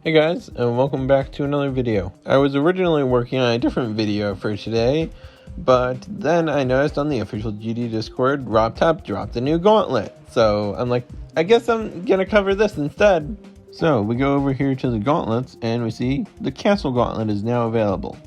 Hey guys, and welcome back to another video. I was originally working on a different video for today, but then I noticed on the official GD Discord, Robtop dropped a new Gauntlet. So I'm like, I guess I'm gonna cover this instead. So we go over here to the Gauntlets, and we see the Castle Gauntlet is now available.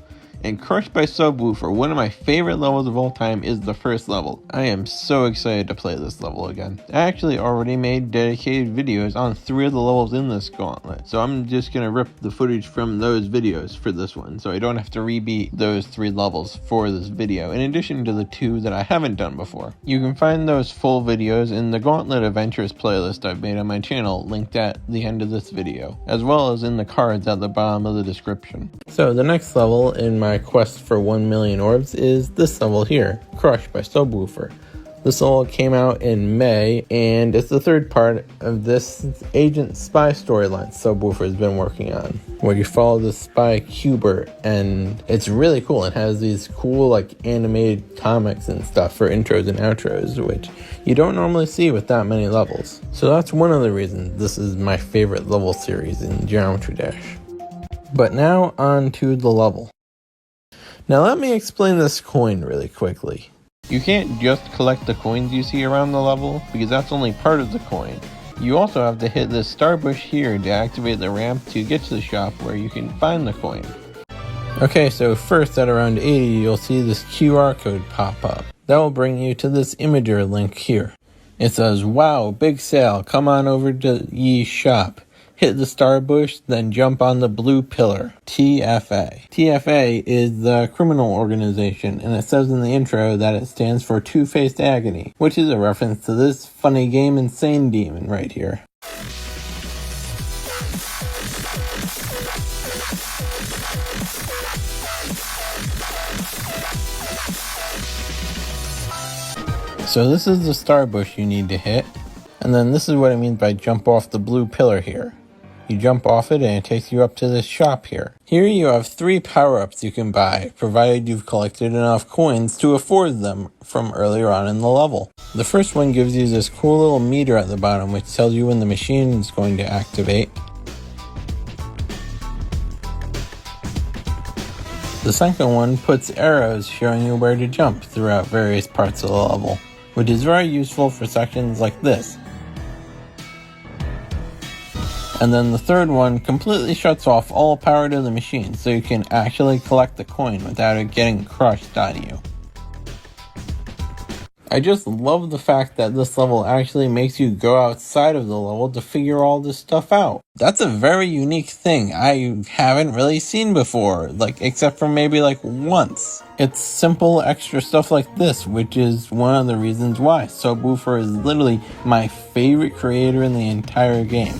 And Crushed by Subwoofer, one of my favorite levels of all time, is the first level. I am so excited to play this level again. I actually already made dedicated videos on 3 of the levels in this gauntlet, so I'm just gonna rip the footage from those videos for this one, so I don't have to rebeat those 3 levels for this video, in addition to the 2 that I haven't done before. You can find those full videos in the Gauntlet Adventures playlist I've made on my channel, linked at the end of this video, as well as in the cards at the bottom of the description. So the next level in my quest for 1 million orbs is this level here, Crushed by Subwoofer. This level came out in May, and it's the 3rd part of this agent spy storyline Subwoofer has been working on, where you follow the spy Hubert, and it's really cool. It has these cool like animated comics and stuff for intros and outros, which you don't normally see with that many levels. So that's one of the reasons this is my favorite level series in Geometry Dash. But now on to the level. Now let me explain this coin really quickly. You can't just collect the coins you see around the level, because that's only part of the coin. You also have to hit this star bush here to activate the ramp to get to the shop where you can find the coin. Okay, so first at around 80 you'll see this QR code pop up. That will bring you to this imager link here. It says, "Wow, big sale, come on over to Yee's shop. Hit the star bush, then jump on the blue pillar, TFA. TFA is the criminal organization, and it says in the intro that it stands for Two-Faced Agony, which is a reference to this funny game Insane Demon right here. So this is the star bush you need to hit, and then this is what it means by jump off the blue pillar here. You jump off it and it takes you up to this shop here. Here you have 3 power-ups you can buy, provided you've collected enough coins to afford them from earlier on in the level. The first one gives you this cool little meter at the bottom which tells you when the machine is going to activate. The second one puts arrows showing you where to jump throughout various parts of the level, which is very useful for sections like this. And then the third one completely shuts off all power to the machine, so you can actually collect the coin without it getting crushed on you. I just love the fact that this level actually makes you go outside of the level to figure all this stuff out. That's a very unique thing I haven't really seen before, except for maybe once. It's simple extra stuff like this, which is one of the reasons why Subwoofer is literally my favorite creator in the entire game.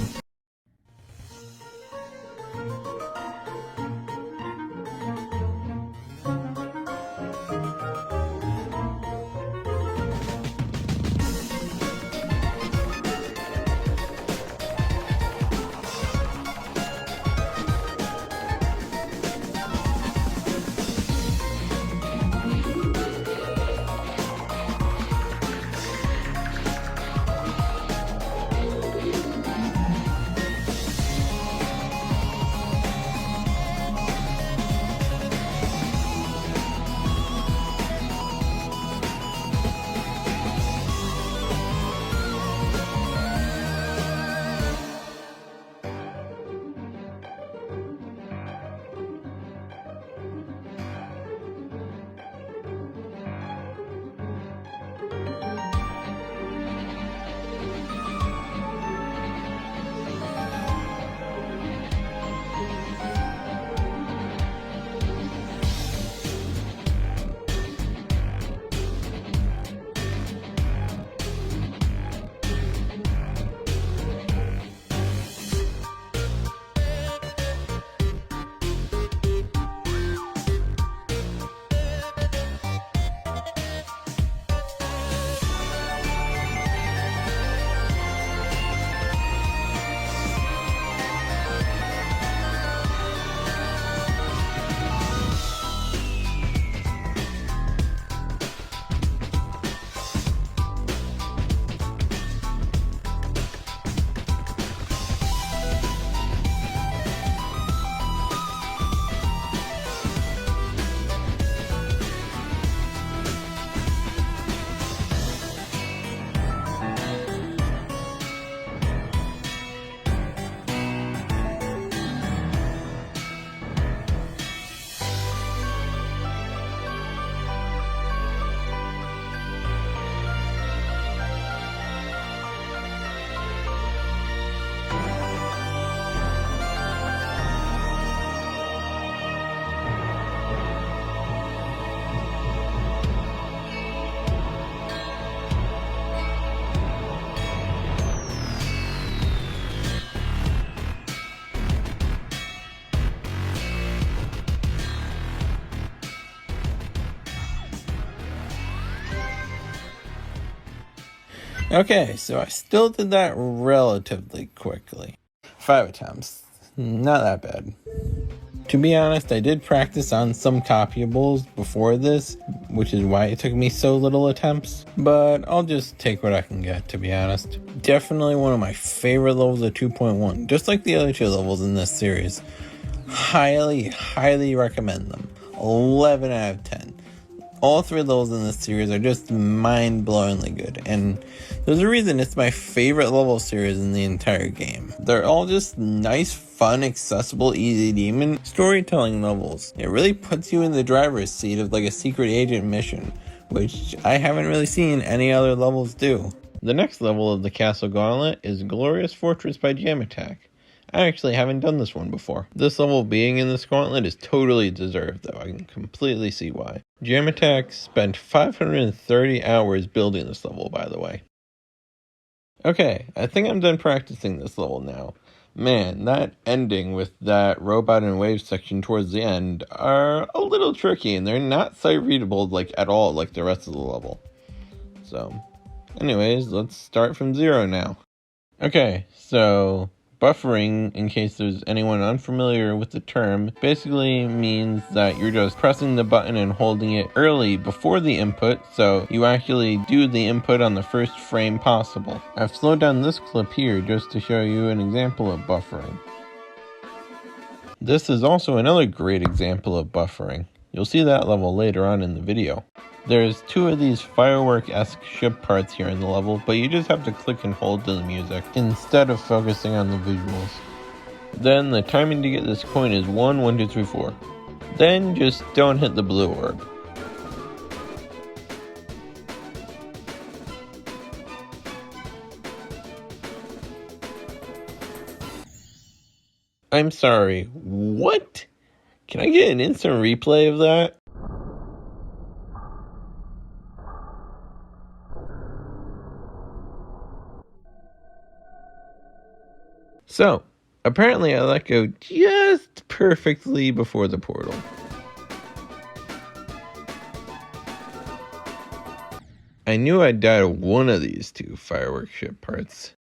Okay, so I still did that relatively quickly. 5 attempts. Not that bad. To be honest, I did practice on some copyables before this, which is why it took me so little attempts, but I'll just take what I can get, to be honest. Definitely one of my favorite levels of 2.1, just like the other 2 levels in this series. Highly, highly recommend them. 11 out of 10. All 3 levels in this series are just mind-blowingly good, and there's a reason it's my favorite level series in the entire game. They're all just nice, fun, accessible, easy demon storytelling levels. It really puts you in the driver's seat of like a secret agent mission, which I haven't really seen any other levels do. The next level of the Castle Gauntlet is Glorious Fortress by JamAttack. I actually haven't done this one before. This level being in this gauntlet is totally deserved though, I can completely see why. JamAttack spent 530 hours building this level, by the way. Okay, I think I'm done practicing this level now. Man, that ending with that robot and wave section towards the end are a little tricky, and they're not sight readable like at all like the rest of the level. So, anyways, let's start from 0 now. Okay, so buffering, in case there's anyone unfamiliar with the term, basically means that you're just pressing the button and holding it early before the input, so you actually do the input on the first frame possible. I've slowed down this clip here just to show you an example of buffering. This is also another great example of buffering. You'll see that level later on in the video. There's 2 of these firework-esque ship parts here in the level, but you just have to click and hold to the music, instead of focusing on the visuals. Then the timing to get this coin is 1, 1, 2, 3, 4. Then just don't hit the blue orb. I'm sorry, what? Can I get an instant replay of that? So, apparently I let go just perfectly before the portal. I knew I'd die to one of these 2 firework ship parts.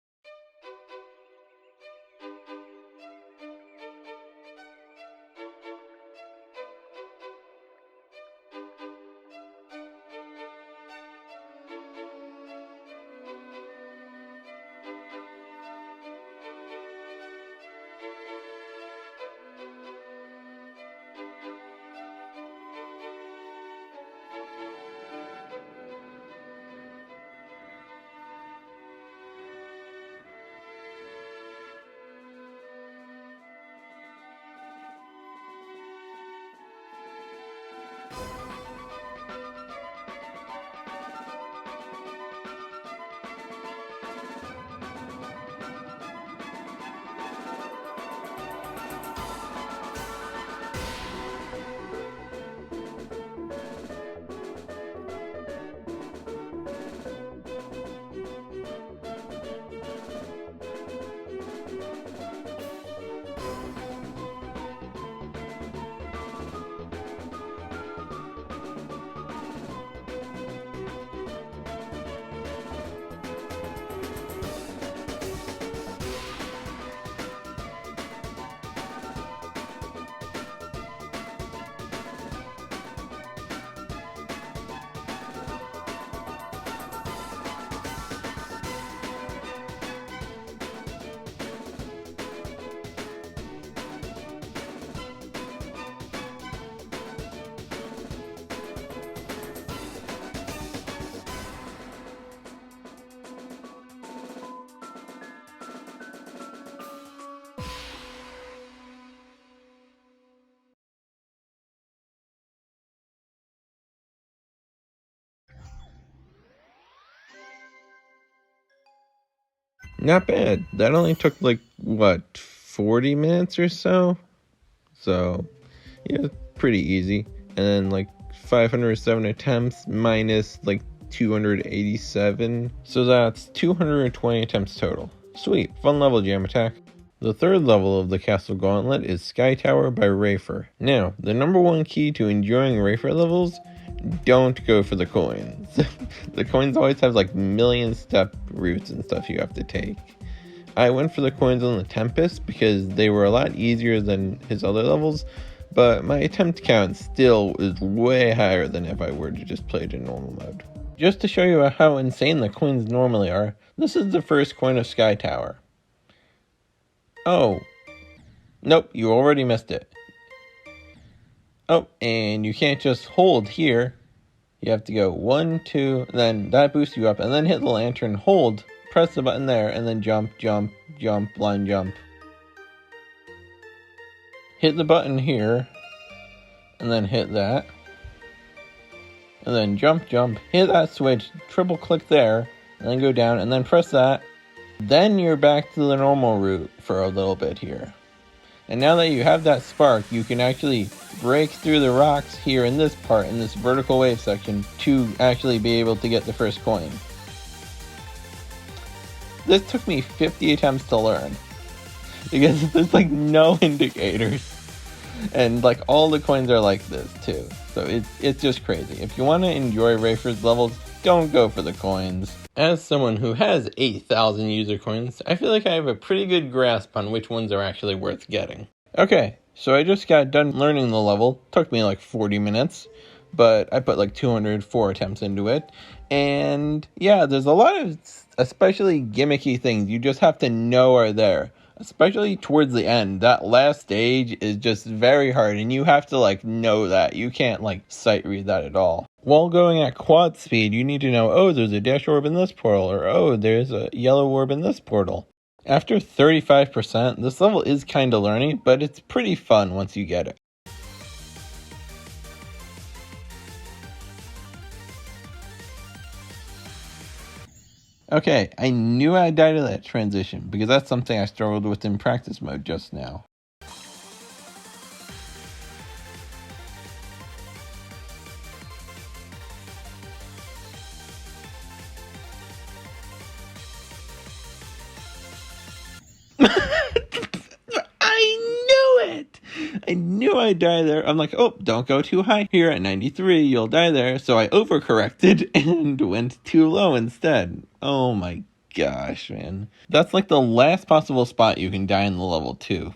Not bad. That only took like, what, 40 minutes or so? So, yeah, pretty easy. And then like 507 attempts minus like 287. So that's 220 attempts total. Sweet. Fun level, JamAttack. The 3rd level of the Castle Gauntlet is Sky Tower by Rafer. Now, the number 1 key to enjoying Rafer levels don't go for the coins. The coins always have like million step routes and stuff you have to take. I went for the coins on the Tempest because they were a lot easier than his other levels, but my attempt count still is way higher than if I were to just play it in normal mode. Just to show you how insane the coins normally are, this is the first coin of Sky Tower. Oh, nope, you already missed it. Oh, and you can't just hold here. You have to go 1, 2, then that boosts you up, and then hit the lantern, hold, press the button there, and then jump, jump, jump, line jump. Hit the button here, and then hit that. And then jump, jump, hit that switch, triple click there, and then go down, and then press that. Then you're back to the normal route for a little bit here. And now that you have that spark, you can actually break through the rocks here in this part, in this vertical wave section, to actually be able to get the first coin. This took me 50 attempts to learn, because there's like no indicators. And like all the coins are like this too. So it's just crazy. If you want to enjoy Rafer's levels, don't go for the coins. As someone who has 8,000 user coins, I feel like I have a pretty good grasp on which ones are actually worth getting. Okay, so I just got done learning the level. Took me like 40 minutes, but I put like 204 attempts into it. And yeah, there's a lot of especially gimmicky things you just have to know are there. Especially towards the end, that last stage is just very hard, and you have to like know that. You can't like sight read that at all. While going at quad speed, you need to know, oh, there's a dash orb in this portal, or oh, there's a yellow orb in this portal. After 35%, this level is kind of learning, but it's pretty fun once you get it. Okay, I knew I died at that transition, because that's something I struggled with in practice mode just now. I knew I'd die there. I'm like, oh, don't go too high here at 93, you'll die there. So I overcorrected and went too low instead. Oh my gosh, man. That's like the last possible spot you can die in the level too.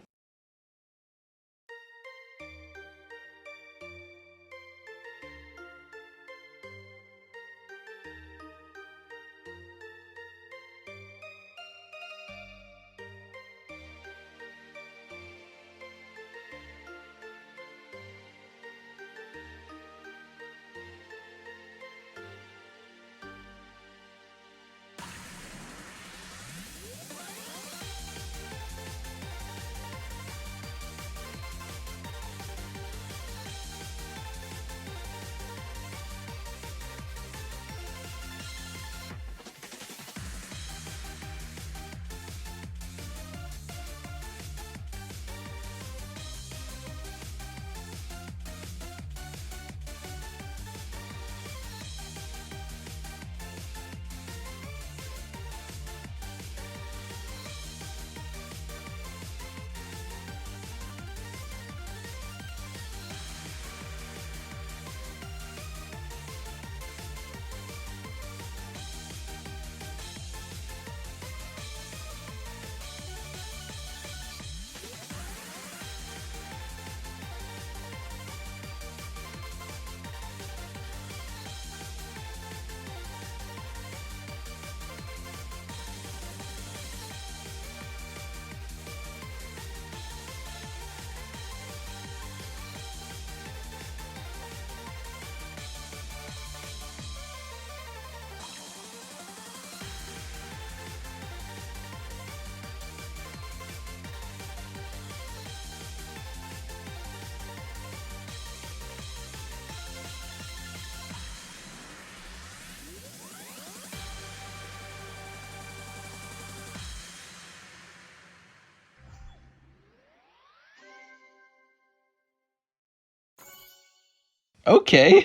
Okay,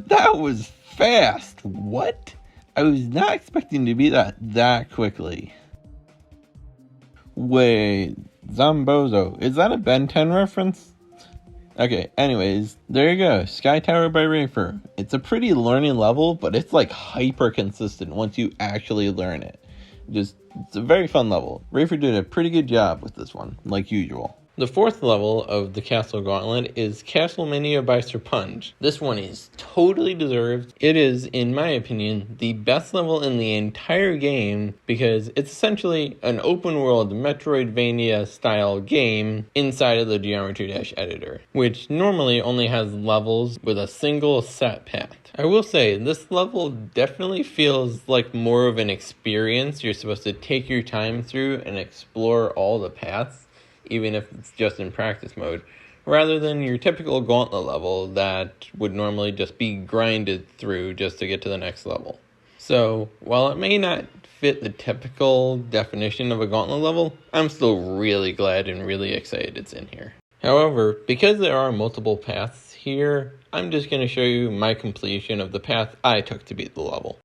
that was fast. What? I was not expecting to beat that quickly. Wait, Zombozo, is that a Ben 10 reference? Okay, anyways, there you go. Sky Tower by Rafer. It's a pretty learning level, but it's like hyper consistent once you actually learn it. It's a very fun level. Rafer did a pretty good job with this one, like usual. The fourth level of the Castle Gauntlet is CastleMania by Serponge. This one is totally deserved. It is, in my opinion, the best level in the entire game because it's essentially an open world Metroidvania style game inside of the Geometry Dash editor, which normally only has levels with a single set path. I will say, this level definitely feels like more of an experience you're supposed to take your time through and explore all the paths, even if it's just in practice mode, rather than your typical Gauntlet level that would normally just be grinded through just to get to the next level. So, while it may not fit the typical definition of a Gauntlet level, I'm still really glad and really excited it's in here. However, because there are multiple paths here, I'm just going to show you my completion of the path I took to beat the level.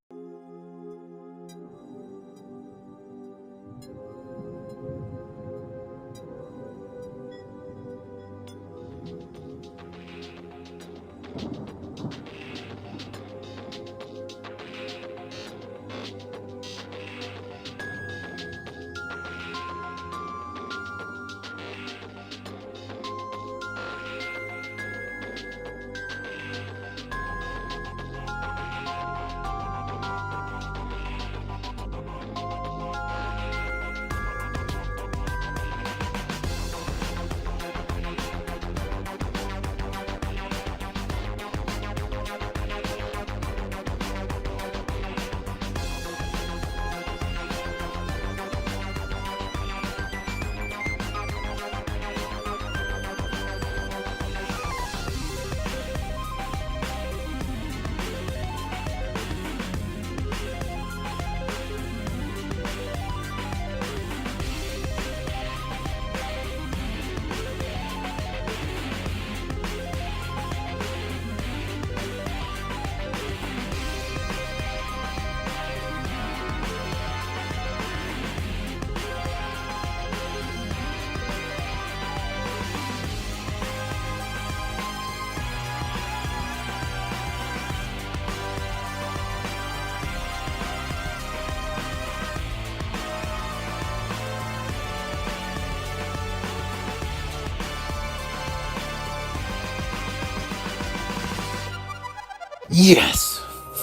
Yes!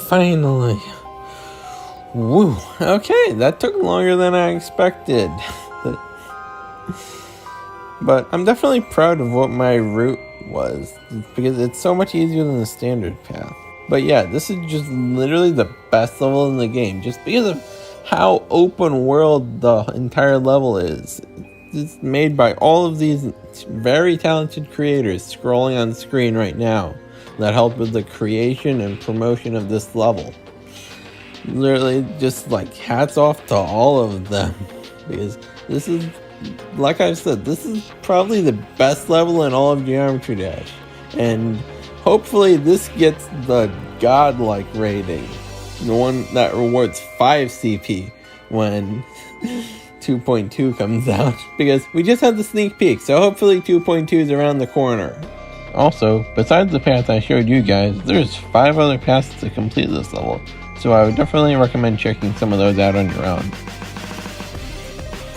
Finally! Woo! Okay, that took longer than I expected. But I'm definitely proud of what my route was, because it's so much easier than the standard path. But yeah, this is just literally the best level in the game, just because of how open world the entire level is. It's made by all of these very talented creators scrolling on the screen right now that helped with the creation and promotion of this level. Literally, just like hats off to all of them, because this is, like I've said, this is probably the best level in all of Geometry Dash, and hopefully this gets the godlike rating, the one that rewards 5 CP when 2.2 comes out, because we just had the sneak peek, so hopefully 2.2 is around the corner. Also, besides the path I showed you guys, there's 5 other paths to complete this level, so I would definitely recommend checking some of those out on your own.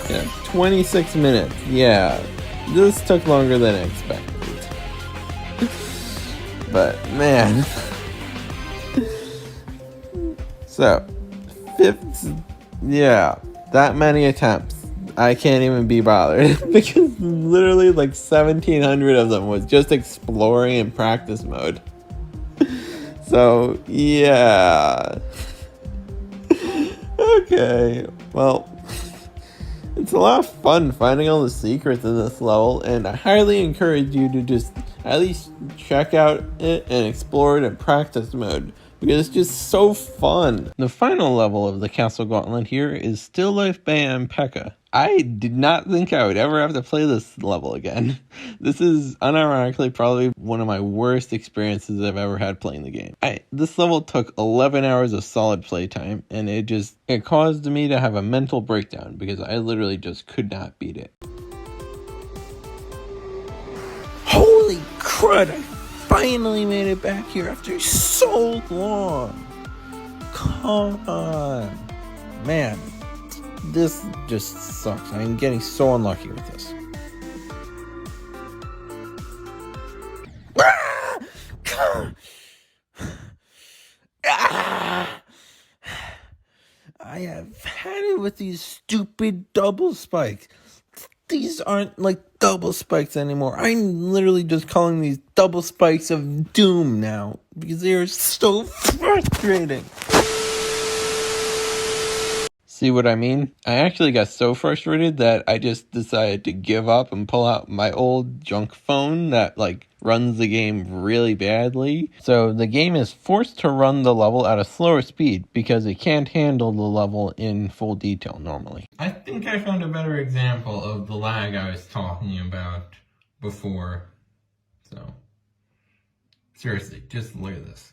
Yeah, 26 minutes, yeah, this took longer than I expected. But man. So, that many attempts. I can't even be bothered because literally like 1,700 of them was just exploring in practice mode. So, yeah. Okay, well, it's a lot of fun finding all the secrets in this level, and I highly encourage you to just at least check out it and explore it in practice mode, because it's just so fun. The final level of the Castle Gauntlet here is Still Life by Empika. I did not think I would ever have to play this level again. This is unironically probably one of my worst experiences I've ever had playing the game. This level took 11 hours of solid playtime, and it caused me to have a mental breakdown because I literally just could not beat it. Holy crap! crud! I finally made it back here after so long! Come on! Man, this just sucks. I'm getting so unlucky with this. I have had it with these stupid double spikes. These aren't like double spikes anymore. I'm literally just calling these double spikes of doom now because they are so frustrating. See what I mean? I actually got so frustrated that I just decided to give up and pull out my old junk phone that runs the game really badly. So the game is forced to run the level at a slower speed because it can't handle the level in full detail normally. I think I found a better example of the lag I was talking about before. So seriously, just look at this.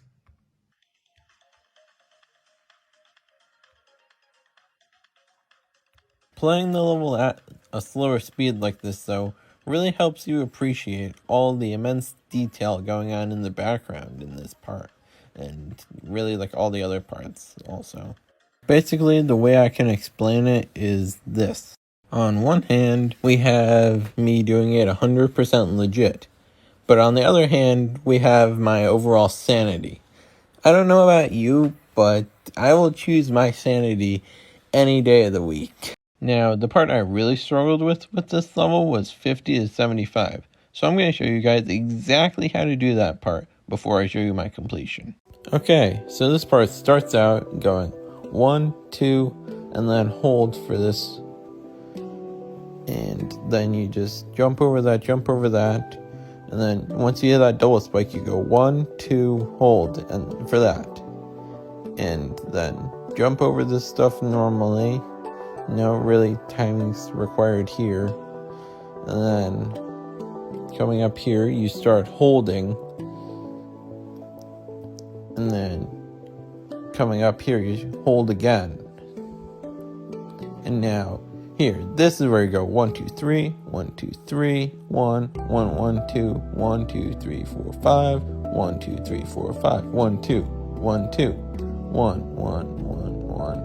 Playing the level at a slower speed like this, though, really helps you appreciate all the immense detail going on in the background in this part, and really all the other parts also. Basically, the way I can explain it is this. On one hand, we have me doing it 100% legit, but on the other hand, we have my overall sanity. I don't know about you, but I will choose my sanity any day of the week. Now, the part I really struggled with this level was 50 to 75. So I'm going to show you guys exactly how to do that part before I show you my completion. Okay, so this part starts out going 1, 2, and then hold for this. And then you just jump over that. And then once you hit that double spike, you go 1, 2, hold, and for that. And then jump over this stuff normally. No really timing's required here. And then coming up here, you start holding. And then coming up here, you hold again. And now here, this is where you go 1, 2, 3, 1, 2, 3, 1, 1, 1, 2, 1, 2, 3, 4, 5, 1, 2, 3, 4, 5, 1, 2, 1, 2, 1, 1, 1, 1,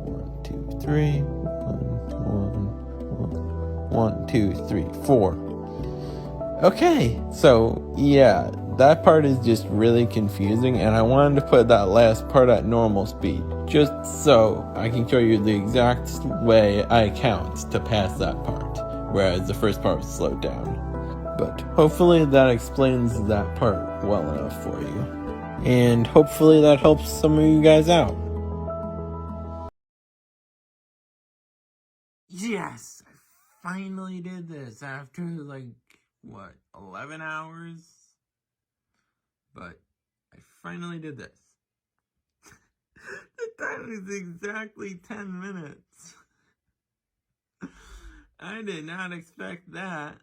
1, 2, 3, 1, 2, 3, 4. Okay, so yeah, that part is just really confusing, and I wanted to put that last part at normal speed, just so I can show you the exact way I count to pass that part, whereas the first part was slowed down. But hopefully that explains that part well enough for you, and hopefully that helps some of you guys out. Yes! I finally did this after 11 hours? But I finally did this. The time is exactly 10 minutes. I did not expect that.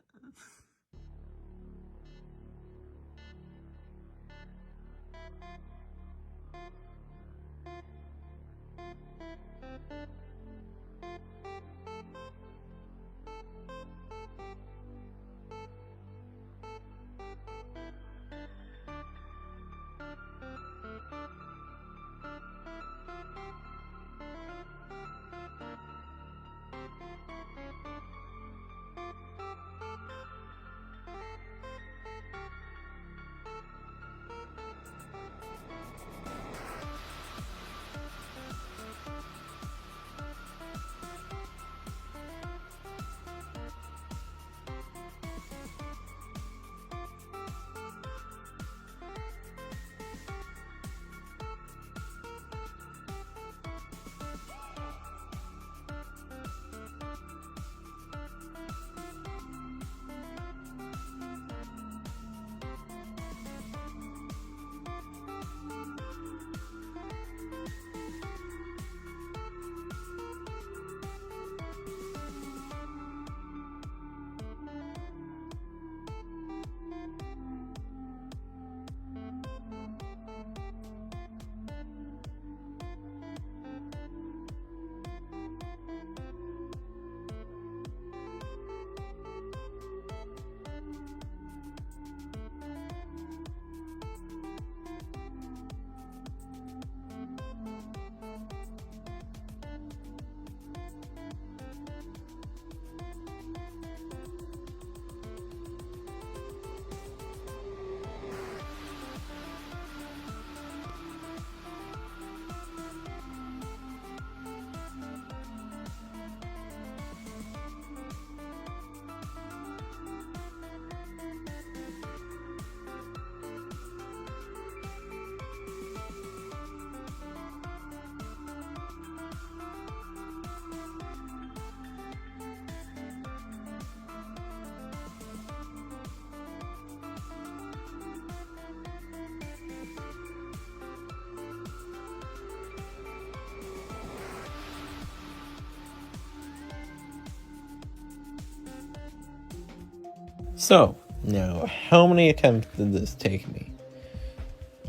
So, now, how many attempts did this take me?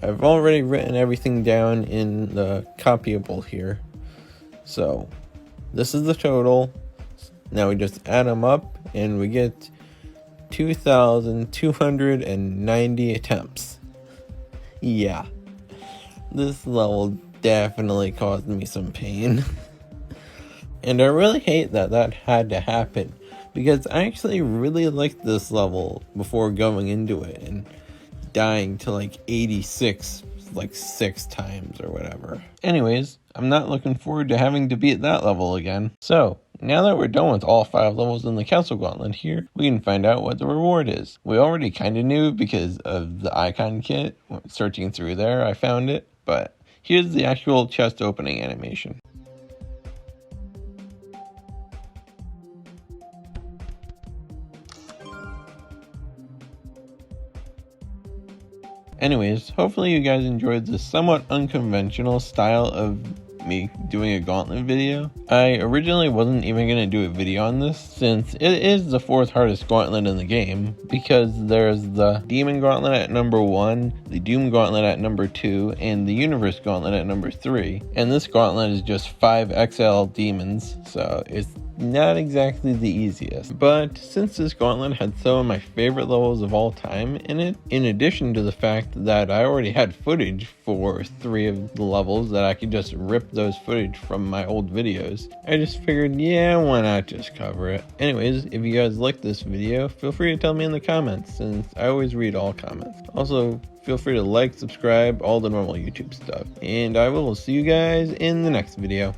I've already written everything down in the copyable here. So, this is the total. Now we just add them up, and we get 2,290 attempts. Yeah, this level definitely caused me some pain. And I really hate that had to happen, because I actually really liked this level before going into it and dying to like 86 like 6 times or whatever. Anyways, I'm not looking forward to having to beat that level again. So, now that we're done with all 5 levels in the Castle Gauntlet here, we can find out what the reward is. We already kind of knew because of the icon kit. Searching through there, I found it, but here's the actual chest opening animation. Anyways, hopefully you guys enjoyed this somewhat unconventional style of me doing a Gauntlet video. I originally wasn't even going to do a video on this, since it is the 4th hardest Gauntlet in the game, because there's the Demon Gauntlet at number 1, the Doom Gauntlet at number 2, and the Universe Gauntlet at number 3. And this Gauntlet is just 5 XL demons, so it's not exactly the easiest. But since this Gauntlet had some of my favorite levels of all time in it, in addition to the fact that I already had footage for 3 of the levels that I could just rip those footage from my old videos, I just figured, yeah, why not just cover it. Anyways, if you guys like this video, feel free to tell me in the comments, since I always read all comments. Also, feel free to like, subscribe, all the normal YouTube stuff. And I will see you guys in the next video.